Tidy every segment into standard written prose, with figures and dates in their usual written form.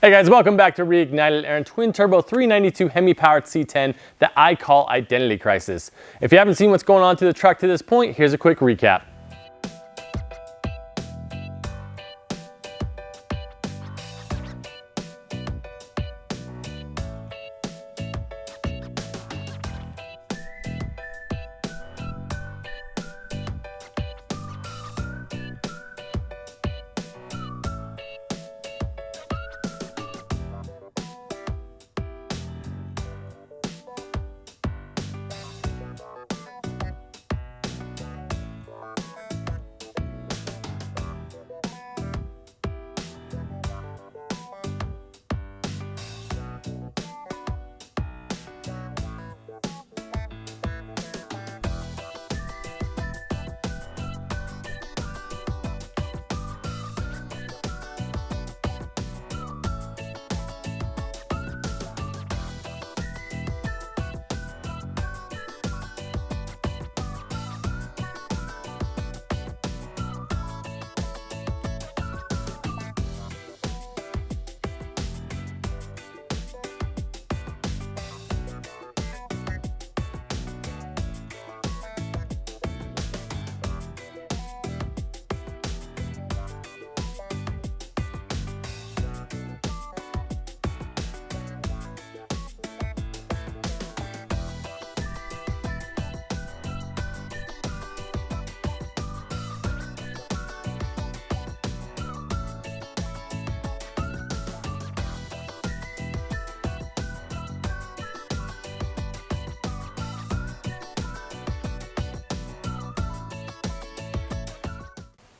Hey guys, welcome back to Reignited Aaron Twin Turbo 392 HEMI-powered C10 that I call Identity Crisis. If you haven't seen what's going on to the truck to this point, here's a quick recap.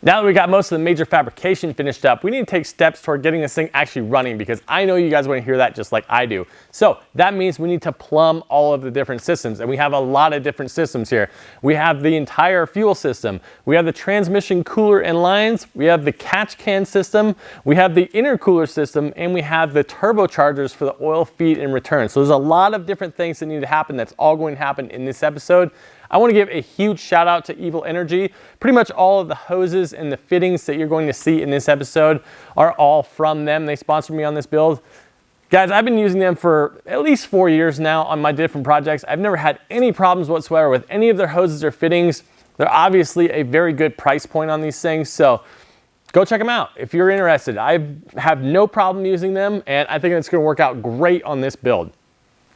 Now that we got most of the major fabrication finished up, we need to take steps toward getting this thing actually running, because I know you guys want to hear that just like I do. So that means we need to plumb all of the different systems, and we have a lot of different systems here. We have the entire fuel system, we have the transmission cooler and lines, we have the catch can system, we have the intercooler system, and we have the turbochargers for the oil feed and return. So there's a lot of different things that need to happen. That's all going to happen in this episode. I want to give a huge shout out to Evil Energy. Pretty much all of the hoses and the fittings that you're going to see in this episode are all from them. They sponsored me on this build. Guys, I've been using them for at least 4 years now on my different projects. I've never had any problems whatsoever with any of their hoses or fittings. They're obviously a very good price point on these things, so go check them out if you're interested. I have no problem using them, and I think it's going to work out great on this build.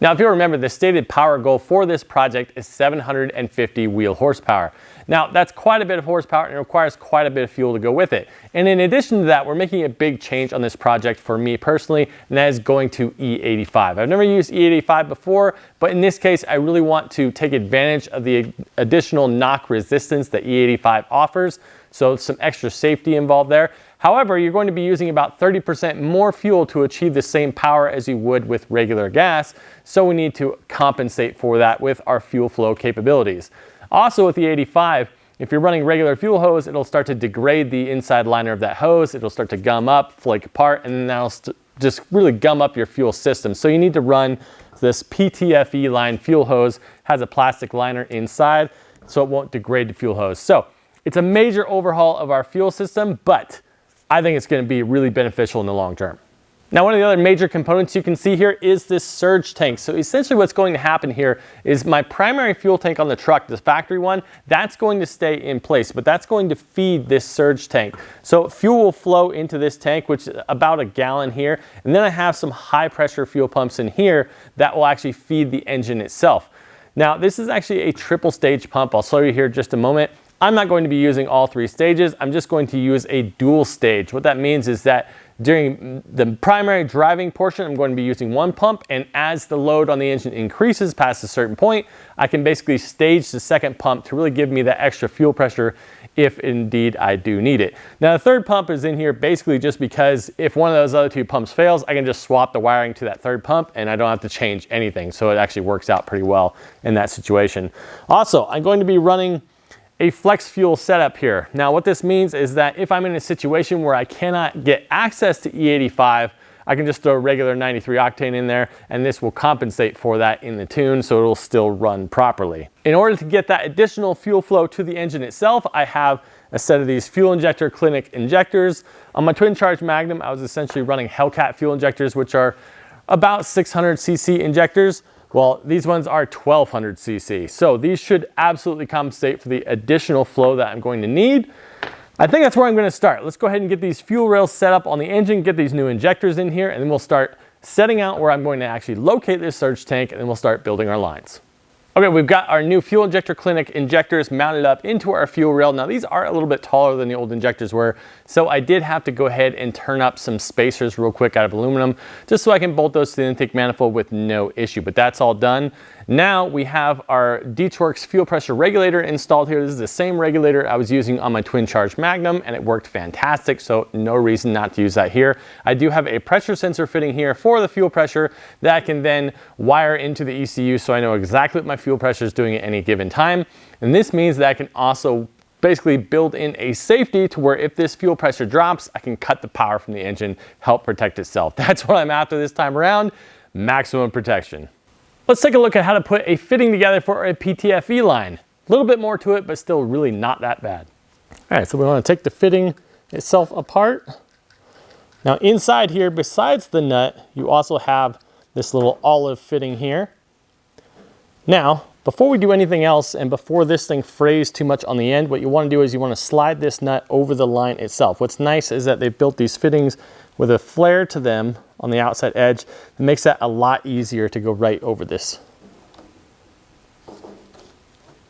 Now, if you remember, the stated power goal for this project is 750 wheel horsepower. Now, that's quite a bit of horsepower, and it requires quite a bit of fuel to go with it. And in addition to that, we're making a big change on this project for me personally, and that is going to E85. I've never used E85 before, but in this case, I really want to take advantage of the additional knock resistance that E85 offers. So some extra safety involved there. However, you're going to be using about 30% more fuel to achieve the same power as you would with regular gas. So we need to compensate for that with our fuel flow capabilities. Also with the 85, if you're running regular fuel hose, it'll start to degrade the inside liner of that hose. It'll start to gum up, flake apart, and then that'll just really gum up your fuel system. So you need to run this PTFE line fuel hose, has a plastic liner inside, so it won't degrade the fuel hose. So it's a major overhaul of our fuel system, but I think it's going to be really beneficial in the long term. Now, one of the other major components you can see here is this surge tank. So essentially what's going to happen here is my primary fuel tank on the truck, this factory one, that's going to stay in place, but that's going to feed this surge tank. So fuel will flow into this tank, which is about a gallon here. And then I have some high pressure fuel pumps in here that will actually feed the engine itself. Now, this is actually a triple stage pump. I'll show you here in just a moment. I'm not going to be using all 3 stages. I'm just going to use a dual stage. What that means is that during the primary driving portion, I'm going to be using one pump, and as the load on the engine increases past a certain point, I can basically stage the second pump to really give me that extra fuel pressure if indeed I do need it. Now, the third pump is in here basically just because if one of those other 2 pumps fails, I can just swap the wiring to that third pump and I don't have to change anything. So it actually works out pretty well in that situation. Also, I'm going to be running a flex fuel setup here. Now, what this means is that if I'm in a situation where I cannot get access to E85, I can just throw regular 93 octane in there, and this will compensate for that in the tune, so it'll still run properly. In order to get that additional fuel flow to the engine itself, I have a set of these fuel injector clinic injectors. On my twin charge Magnum, I was essentially running Hellcat fuel injectors, which are about 600 cc injectors. Well, these ones are 1200 cc. So these should absolutely compensate for the additional flow that I'm going to need. I think that's where I'm going to start. Let's go ahead and get these fuel rails set up on the engine, get these new injectors in here, and then we'll start setting out where I'm going to actually locate this surge tank, and then we'll start building our lines. Okay, we've got our new fuel injector clinic injectors mounted up into our fuel rail. Now these are a little bit taller than the old injectors were, so I did have to go ahead and turn up some spacers real quick out of aluminum, just so I can bolt those to the intake manifold with no issue, but that's all done. Now we have our D-Torx fuel pressure regulator installed here. This is the same regulator I was using on my twin charge Magnum, and it worked fantastic, so no reason not to use that here. I do have a pressure sensor fitting here for the fuel pressure that I can then wire into the ECU, so I know exactly what my fuel pressure is doing at any given time. And this means that I can also basically build in a safety to where if this fuel pressure drops, I can cut the power from the engine, help protect itself. That's what I'm after this time around, maximum protection. Let's take a look at how to put a fitting together for a PTFE line. A little bit more to it, but still really not that bad. All right, so we want to take the fitting itself apart. Now inside here, besides the nut, you also have this little olive fitting here. Now, before we do anything else and before this thing frays too much on the end, what you want to do is you want to slide this nut over the line itself. What's nice is that they've built these fittings with a flare to them on the outside edge. It makes that a lot easier to go right over this.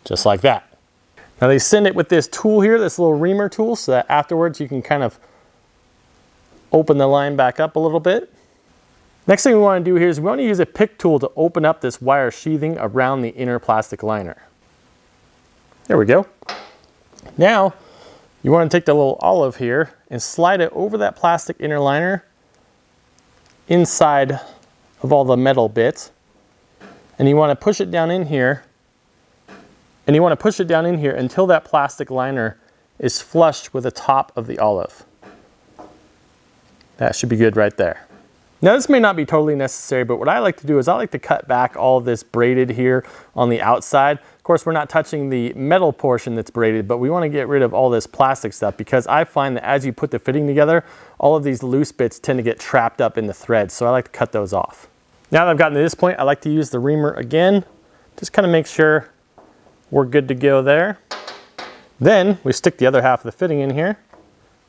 Just like that. Now they send it with this tool here, this little reamer tool, so that afterwards you can kind of open the line back up a little bit. Next thing we want to do here is we want to use a pick tool to open up this wire sheathing around the inner plastic liner. There we go. Now, you want to take the little olive here and slide it over that plastic inner liner inside of all the metal bits. And you want to push it down in here. And you want to push it down in here until that plastic liner is flush with the top of the olive. That should be good right there. Now this may not be totally necessary, but what I like to do is I like to cut back all of this braided here on the outside. Of course, we're not touching the metal portion that's braided, but we want to get rid of all this plastic stuff because I find that as you put the fitting together, all of these loose bits tend to get trapped up in the threads, so I like to cut those off. Now that I've gotten to this point, I like to use the reamer again, just kind of make sure we're good to go there. Then we stick the other half of the fitting in here,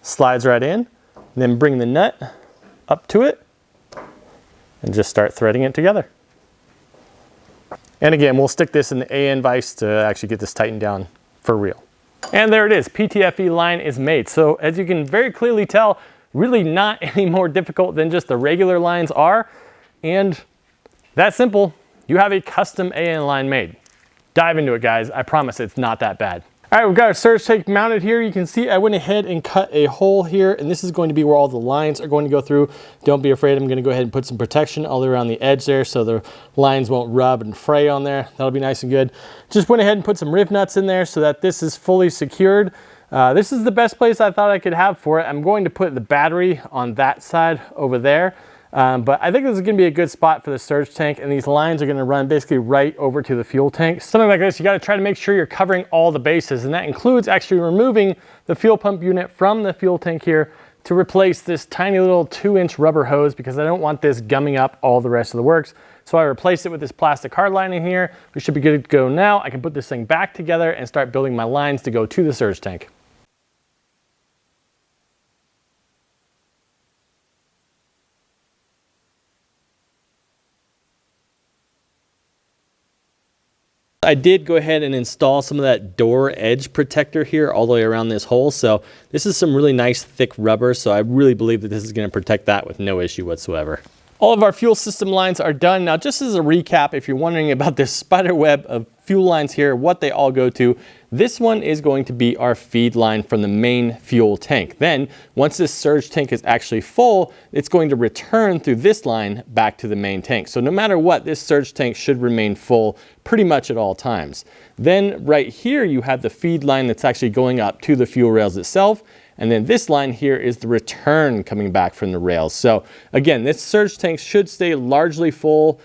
slides right in, and then bring the nut up to it, and just start threading it together. And again, we'll stick this in the AN vise to actually get this tightened down for real. And there it is, PTFE line is made. So as you can very clearly tell, really not any more difficult than just the regular lines are. And that's simple, you have a custom AN line made. Dive into it, guys, I promise it's not that bad. All right, we've got our surge tank mounted here. You can see I went ahead and cut a hole here, and this is going to be where all the lines are going to go through. Don't be afraid, I'm gonna go ahead and put some protection all around the edge there so the lines won't rub and fray on there. That'll be nice and good. Just went ahead and put some riv nuts in there so that this is fully secured. This is the best place I thought I could have for it. I'm going to put the battery on that side over there. But I think this is going to be a good spot for the surge tank, and these lines are going to run basically right over to the fuel tank. Something like this, you got to try to make sure you're covering all the bases, and that includes actually removing the fuel pump unit from the fuel tank here to replace this tiny little 2-inch rubber hose because I don't want this gumming up all the rest of the works. So I replaced it with this plastic hard lining here. We should be good to go now. I can put this thing back together and start building my lines to go to the surge tank. I did go ahead and install some of that door edge protector here all the way around this hole. So this is some really nice thick rubber. So I really believe that this is going to protect that with no issue whatsoever. All of our fuel system lines are done. Now, just as a recap, if you're wondering about this spider web of fuel lines here, what they all go to, this one is going to be our feed line from the main fuel tank. Then, once this surge tank is actually full, it's going to return through this line back to the main tank. So no matter what, this surge tank should remain full pretty much at all times. Then right here, you have the feed line that's actually going up to the fuel rails itself. And then this line here is the return coming back from the rails. So again, this surge tank should stay largely full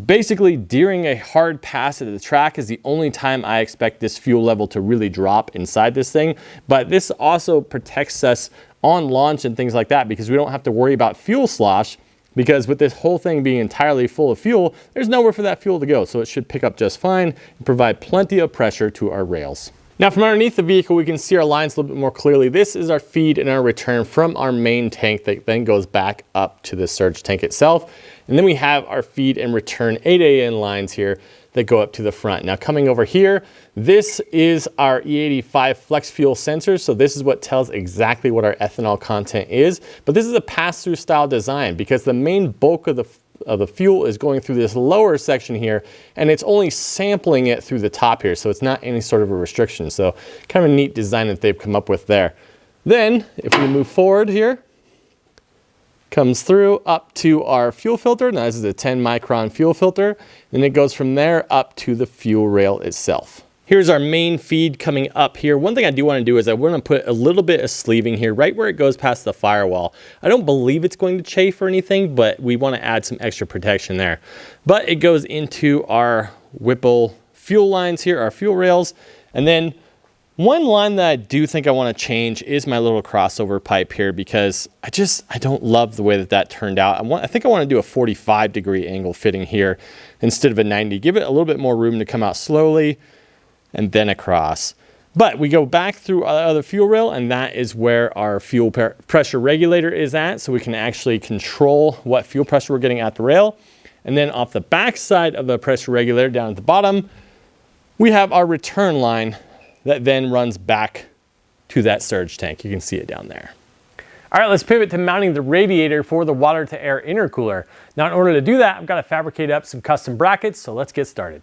Basically, during a hard pass at the track is the only time I expect this fuel level to really drop inside this thing. But this also protects us on launch and things like that, because we don't have to worry about fuel slosh, because with this whole thing being entirely full of fuel, there's nowhere for that fuel to go. So it should pick up just fine and provide plenty of pressure to our rails. Now from underneath the vehicle, we can see our lines a little bit more clearly. This is our feed and our return from our main tank that then goes back up to the surge tank itself. And then we have our feed and return 8 AN lines here that go up to the front. Now coming over here, this is our E85 flex fuel sensor. So this is what tells exactly what our ethanol content is. But this is a pass-through style design, because the main bulk of the fuel is going through this lower section here, and it's only sampling it through the top here. So it's not any sort of a restriction. So kind of a neat design that they've come up with there. Then if we move forward here, comes through up to our fuel filter. Now this is a 10 micron fuel filter. Then it goes from there up to the fuel rail itself. Here's our main feed coming up here. One thing I do want to do is I want to put a little bit of sleeving here right where it goes past the firewall. I don't believe it's going to chafe or anything, but we want to add some extra protection there. But it goes into our Whipple fuel lines here, our fuel rails. And then one line that I do think I want to change is my little crossover pipe here, because I don't love the way that turned out. I think I want to do a 45-degree angle fitting here instead of a 90. Give it a little bit more room to come out slowly and then across. But we go back through our other fuel rail, and that is where our fuel pressure regulator is at, so we can actually control what fuel pressure we're getting at the rail. And then off the back side of the pressure regulator down at the bottom, we have our return line that then runs back to that surge tank. You can see it down there. All right, let's pivot to mounting the radiator for the water to air intercooler. Now in order to do that, I've got to fabricate up some custom brackets, so let's get started.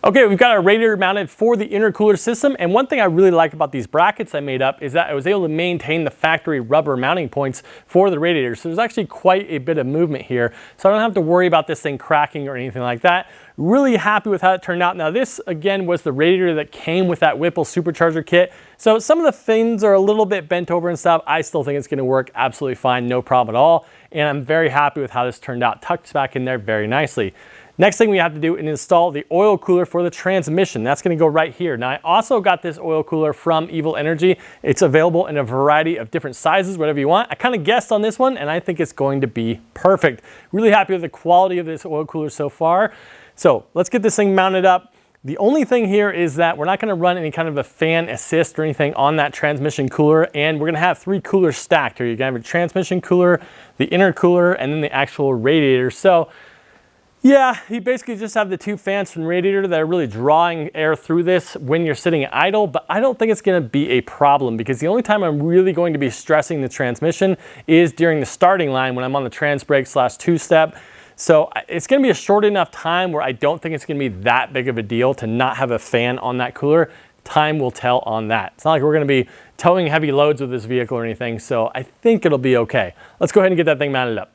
Okay, we've got our radiator mounted for the intercooler system, and one thing I really like about these brackets I made up is that I was able to maintain the factory rubber mounting points for the radiator. So there's actually quite a bit of movement here, so I don't have to worry about this thing cracking or anything like that. Really happy with how it turned out. Now this, again, was the radiator that came with that Whipple supercharger kit. So some of the fins are a little bit bent over and stuff. I still think it's gonna work absolutely fine, no problem at all. And I'm very happy with how this turned out. Tucked back in there very nicely. Next thing we have to do is install the oil cooler for the transmission. That's gonna go right here. Now I also got this oil cooler from Evil Energy. It's available in a variety of different sizes, whatever you want. I kind of guessed on this one, and I think it's going to be perfect. Really happy with the quality of this oil cooler so far. So let's get this thing mounted up. The only thing here is that we're not gonna run any kind of a fan assist or anything on that transmission cooler, and we're gonna have 3 coolers stacked here. You're gonna have a transmission cooler, the intercooler, and then the actual radiator. So yeah, you basically just have the 2 fans from the radiator that are really drawing air through this when you're sitting idle, but I don't think it's gonna be a problem, because the only time I'm really going to be stressing the transmission is during the starting line when I'm on the trans brake / 2-step. So it's gonna be a short enough time where I don't think it's gonna be that big of a deal to not have a fan on that cooler. Time will tell on that. It's not like we're gonna be towing heavy loads with this vehicle or anything, so I think it'll be okay. Let's go ahead and get that thing mounted up.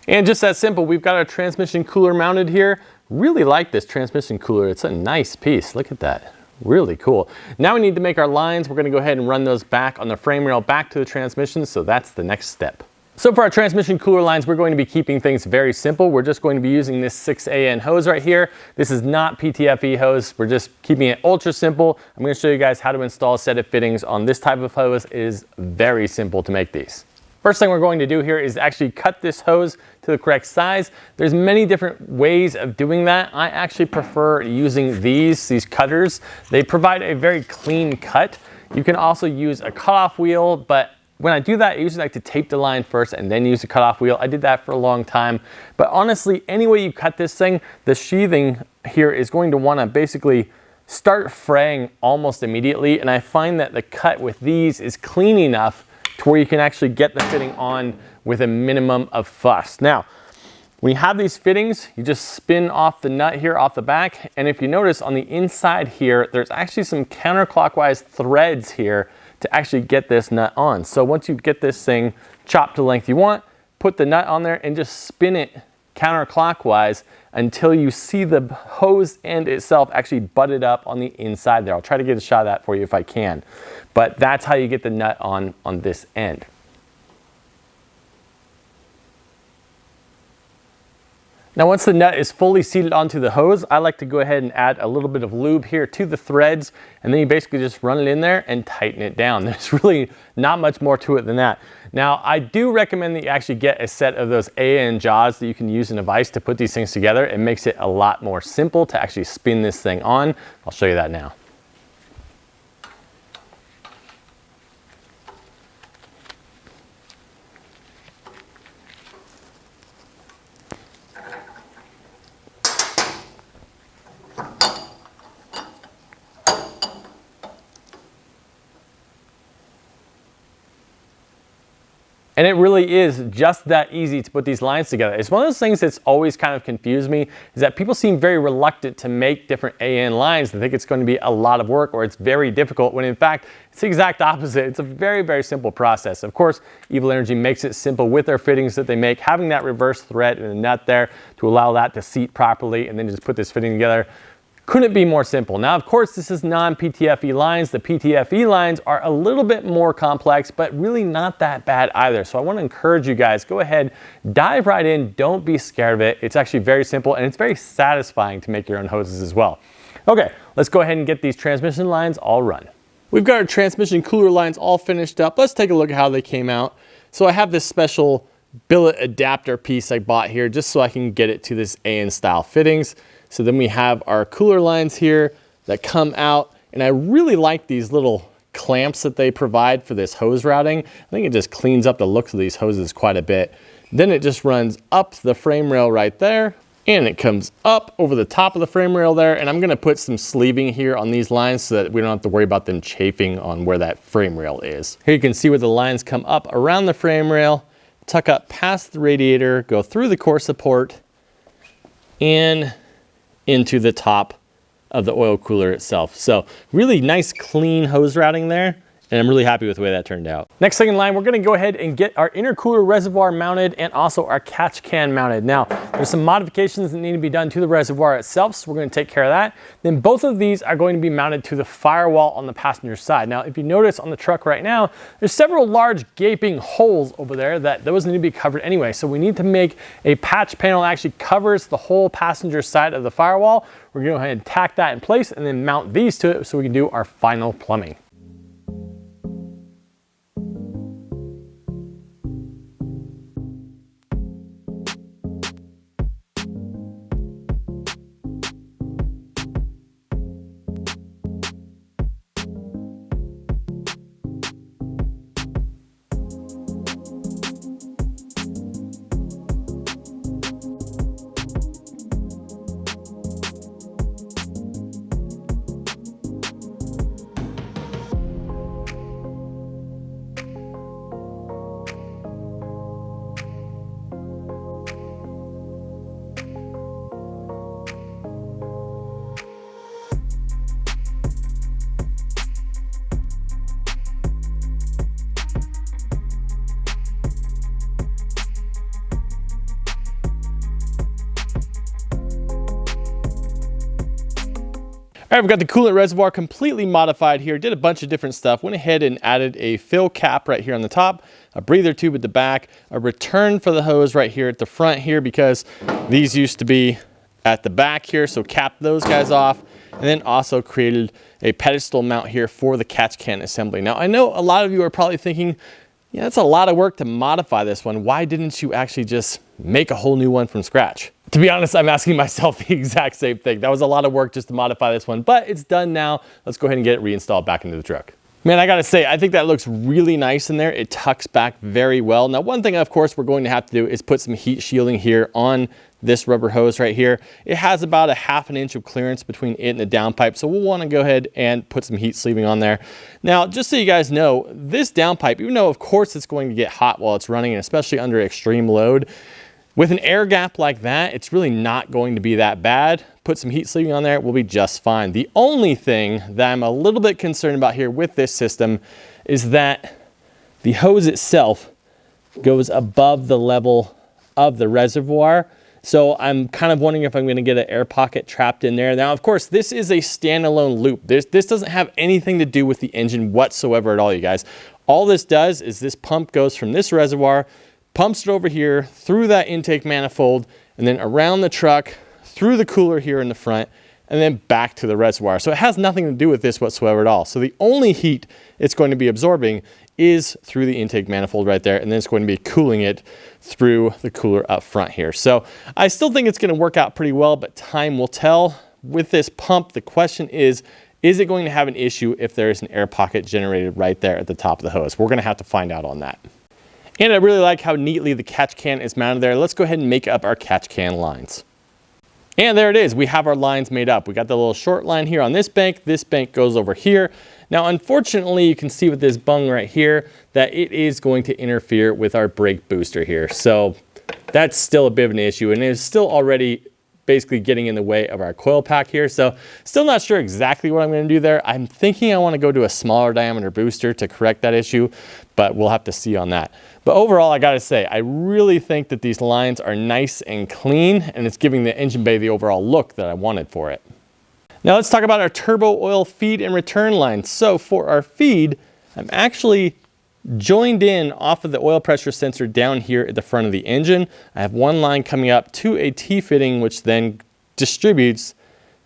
And just that simple, we've got our transmission cooler mounted here. Really like this transmission cooler. It's a nice piece. Look at that. Really cool. Now we need to make our lines. We're going to go ahead and run those back on the frame rail back to the transmission, so that's the next step. So for our transmission cooler lines, we're going to be keeping things very simple. We're just going to be using this 6 AN hose right here. This is not PTFE hose. We're just keeping it ultra simple. I'm going to show you guys how to install a set of fittings on this type of hose. It is very simple to make these. First thing we're going to do here is actually cut this hose to the correct size. There's many different ways of doing that. I actually prefer using these cutters. They provide a very clean cut. You can also use a cutoff wheel, but when I do that, I usually like to tape the line first and then use the cutoff wheel. I did that for a long time. But honestly, any way you cut this thing, the sheathing here is going to want to basically start fraying almost immediately. And I find that the cut with these is clean enough to where you can actually get the fitting on with a minimum of fuss. Now, when you have these fittings, you just spin off the nut here off the back, and if you notice on the inside here, there's actually some counterclockwise threads here to actually get this nut on. So once you get this thing chopped to the length you want, put the nut on there and just spin it counterclockwise until you see the hose end itself actually butted up on the inside there. I'll try to get a shot of that for you if I can, but that's how you get the nut on this end. Now once the nut is fully seated onto the hose, I like to go ahead and add a little bit of lube here to the threads, and then you basically just run it in there and tighten it down. There's really not much more to it than that. Now I do recommend that you actually get a set of those AN jaws that you can use in a vise to put these things together. It makes it a lot more simple to actually spin this thing on. I'll show you that now. And it really is just that easy to put these lines together. It's one of those things that's always kind of confused me, is that people seem very reluctant to make different AN lines. They think it's going to be a lot of work or it's very difficult, when in fact, it's the exact opposite. It's a very, very simple process. Of course, Evil Energy makes it simple with their fittings that they make, having that reverse thread and a nut there to allow that to seat properly, and then just put this fitting together. Couldn't be more simple. Now, of course, this is non-PTFE lines. The PTFE lines are a little bit more complex, but really not that bad either. So I want to encourage you guys, go ahead, dive right in. Don't be scared of it. It's actually very simple, and it's very satisfying to make your own hoses as well. Okay, let's go ahead and get these transmission lines all run. We've got our transmission cooler lines all finished up. Let's take a look at how they came out. So I have this special billet adapter piece I bought here just so I can get it to this AN style fittings. So then we have our cooler lines here that come out, and I really like these little clamps that they provide for this hose routing. I think it just cleans up the looks of these hoses quite a bit. Then it just runs up the frame rail right there, and it comes up over the top of the frame rail there, and I'm gonna put some sleeving here on these lines so that we don't have to worry about them chafing on where that frame rail is. Here you can see where the lines come up around the frame rail, tuck up past the radiator, go through the core support, and into the top of the oil cooler itself. So really nice clean hose routing there, and I'm really happy with the way that turned out. Next thing in line, we're gonna go ahead and get our intercooler reservoir mounted and also our catch can mounted. Now, there's some modifications that need to be done to the reservoir itself, so we're gonna take care of that. Then both of these are going to be mounted to the firewall on the passenger side. Now, if you notice on the truck right now, there's several large gaping holes over there that those need to be covered anyway. So we need to make a patch panel that actually covers the whole passenger side of the firewall. We're gonna go ahead and tack that in place and then mount these to it so we can do our final plumbing. All right, we've got the coolant reservoir completely modified here. Did a bunch of different stuff. Went ahead and added a fill cap right here on the top, a breather tube at the back, a return for the hose right here at the front here because these used to be at the back here, so capped those guys off, and then also created a pedestal mount here for the catch can assembly. Now, I know a lot of you are probably thinking, yeah, that's a lot of work to modify this one. Why didn't you actually just make a whole new one from scratch? To be honest, I'm asking myself the exact same thing. That was a lot of work just to modify this one, but it's done now. Let's go ahead and get it reinstalled back into the truck. Man, I gotta say, I think that looks really nice in there. It tucks back very well. Now, one thing, of course, we're going to have to do is put some heat shielding here on this rubber hose right here. It has about a 1/2 inch of clearance between it and the downpipe, so we'll want to go ahead and put some heat sleeving on there. Now, just so you guys know, this downpipe, even though of course it's going to get hot while it's running, and especially under extreme load, with an air gap like that, it's really not going to be that bad. Put some heat sleeving on there, we'll be just fine. The only thing that I'm a little bit concerned about here with this system is that the hose itself goes above the level of the reservoir. So I'm kind of wondering if I'm gonna get an air pocket trapped in there. Now, of course, this is a standalone loop. This doesn't have anything to do with the engine whatsoever at all, you guys. All this does is this pump goes from this reservoir, pumps it over here through that intake manifold, and then around the truck, through the cooler here in the front, and then back to the reservoir. So it has nothing to do with this whatsoever at all. So the only heat it's going to be absorbing is through the intake manifold right there, and then it's going to be cooling it through the cooler up front here. So I still think it's going to work out pretty well, but time will tell. With this pump, the question is it going to have an issue if there is an air pocket generated right there at the top of the hose? We're going to have to find out on that. And I really like how neatly the catch can is mounted there. Let's go ahead and make up our catch can lines. And there it is, we have our lines made up. We got the little short line here on this bank goes over here. Now, unfortunately, you can see with this bung right here that it is going to interfere with our brake booster here. So that's still a bit of an issue, and it's still already basically getting in the way of our coil pack here. So still not sure exactly what I'm gonna do there. I'm thinking I wanna go to a smaller diameter booster to correct that issue, but we'll have to see on that. But overall, I gotta say, I really think that these lines are nice and clean, and it's giving the engine bay the overall look that I wanted for it. Now let's talk about our turbo oil feed and return lines. So for our feed, I'm actually joined in off of the oil pressure sensor down here at the front of the engine. I have one line coming up to a T-fitting, which then distributes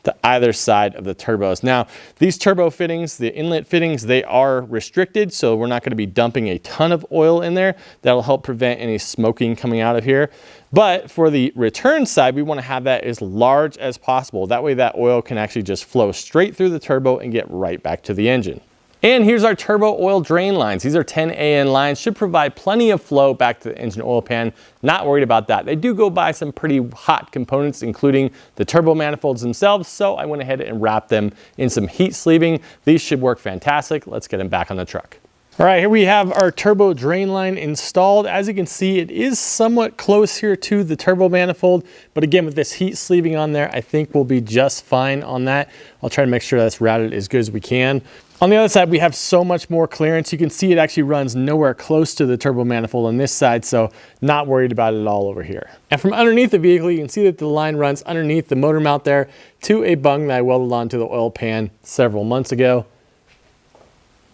to either side of the turbos. Now, these turbo fittings, the inlet fittings, they are restricted, so we're not going to be dumping a ton of oil in there. That'll help prevent any smoking coming out of here. But for the return side, we want to have that as large as possible. That way that oil can actually just flow straight through the turbo and get right back to the engine. And here's our turbo oil drain lines. These are 10 AN lines, should provide plenty of flow back to the engine oil pan. Not worried about that. They do go by some pretty hot components, including the turbo manifolds themselves, so I went ahead and wrapped them in some heat sleeving. These should work fantastic. Let's get them back on the truck. All right, here we have our turbo drain line installed. As you can see, it is somewhat close here to the turbo manifold, but again, with this heat sleeving on there, I think we'll be just fine on that. I'll try to make sure that's routed as good as we can. On the other side, we have so much more clearance. You can see it actually runs nowhere close to the turbo manifold on this side, so not worried about it at all over here. And from underneath the vehicle, you can see that the line runs underneath the motor mount there to a bung that I welded onto the oil pan several months ago.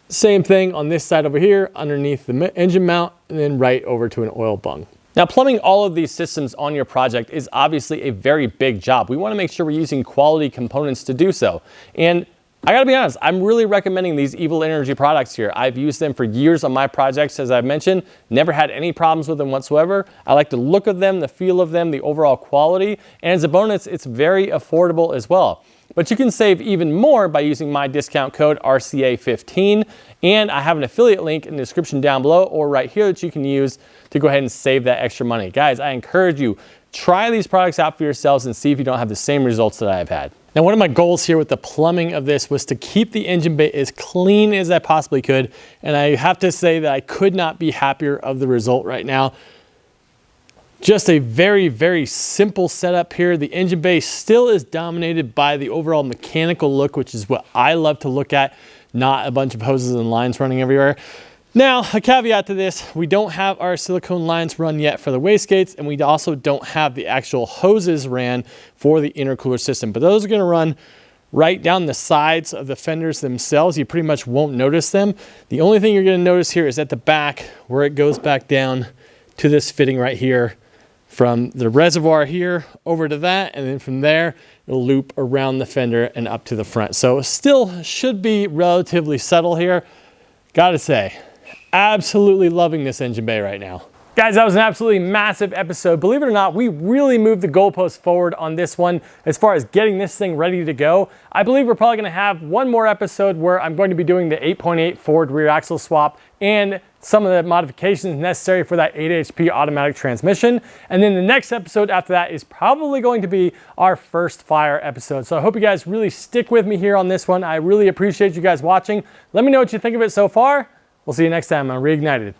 Same thing on this side over here, underneath the engine mount, and then right over to an oil bung. Now, plumbing all of these systems on your project is obviously a very big job. We want to make sure we're using quality components to do so. And I gotta be honest, I'm really recommending these Evil Energy products here. I've used them for years on my projects, as I've mentioned, never had any problems with them whatsoever. I like the look of them, the feel of them, the overall quality, and as a bonus, it's very affordable as well. But you can save even more by using my discount code RCA15, and I have an affiliate link in the description down below or right here that you can use to go ahead and save that extra money. Guys, I encourage you, try these products out for yourselves and see if you don't have the same results that I've had. Now, one of my goals here with the plumbing of this was to keep the engine bay as clean as I possibly could, and I have to say that I could not be happier of the result right now. Just a very, very simple setup here. The engine bay still is dominated by the overall mechanical look, which is what I love to look at, not a bunch of hoses and lines running everywhere. Now, a caveat to this, we don't have our silicone lines run yet for the wastegates, and we also don't have the actual hoses ran for the intercooler system, but those are gonna run right down the sides of the fenders themselves. You pretty much won't notice them. The only thing you're gonna notice here is at the back where it goes back down to this fitting right here, from the reservoir here over to that, and then from there, it'll loop around the fender and up to the front. So still should be relatively subtle here. Gotta say, absolutely loving this engine bay right now. Guys, that was an absolutely massive episode. Believe it or not, we really moved the goalpost forward on this one as far as getting this thing ready to go. I believe we're probably gonna have one more episode where I'm going to be doing the 8.8 forward rear axle swap and some of the modifications necessary for that 8 HP automatic transmission. And then the next episode after that is probably going to be our first fire episode. So I hope you guys really stick with me here on this one. I really appreciate you guys watching. Let me know what you think of it so far. We'll see you next time on Reignited.